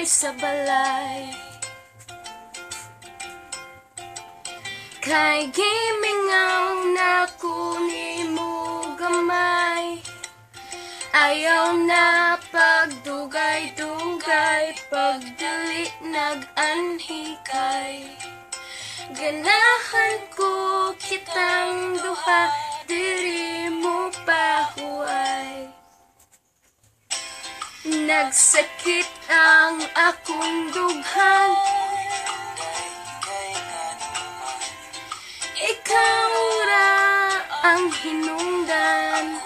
sa balay. Kay gimingaw na kunimo gamay, ayaw na pagdugay-dugay, pagdali nag-anhikay. Ganahan ko kitang duha, diri mo pahuway. Nagsakit ang akong dughan, ikaw ra ang hinungdan.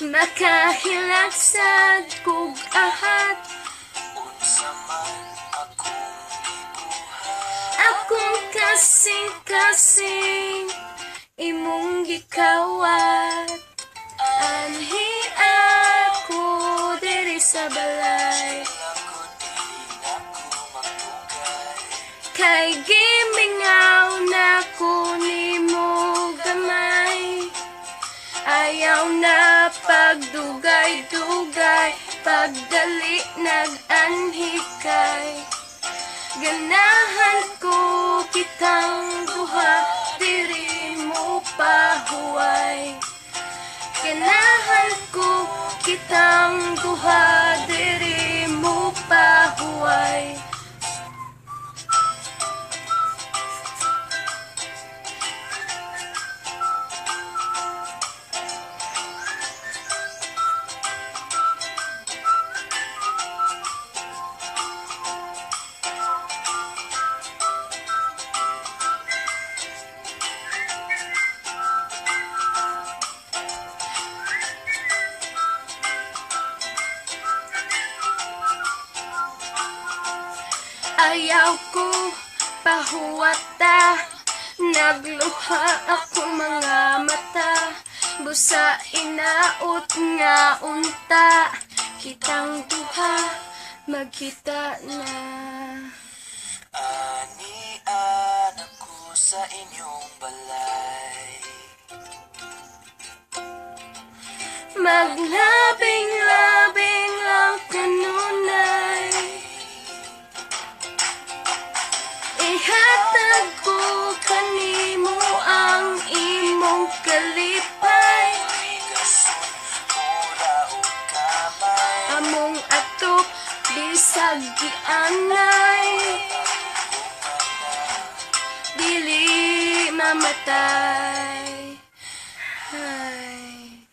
Makahilagsad kog ahat, akong kasing-kasing imong gikawat. Anhi ako diri sa balay, kay gimingaw na kunimo gamay. Ayaw na pagdugay-dugay, pagdali nag-anhikay. Ganahan ko kitang duha, diri mo pahuway. Ganahan ko kitang duha, diri mo pahuway. Ayaw ko pahuwata, nagluha ako mga mata. Busa inaot nga unta, kitang duha magkita na. Anian ako sa inyong balay, maglabing-labing lang kanunay. Ihatag ko kanimo ang imong kalipay, among atok bisag gianay, dili mamatay. Ay.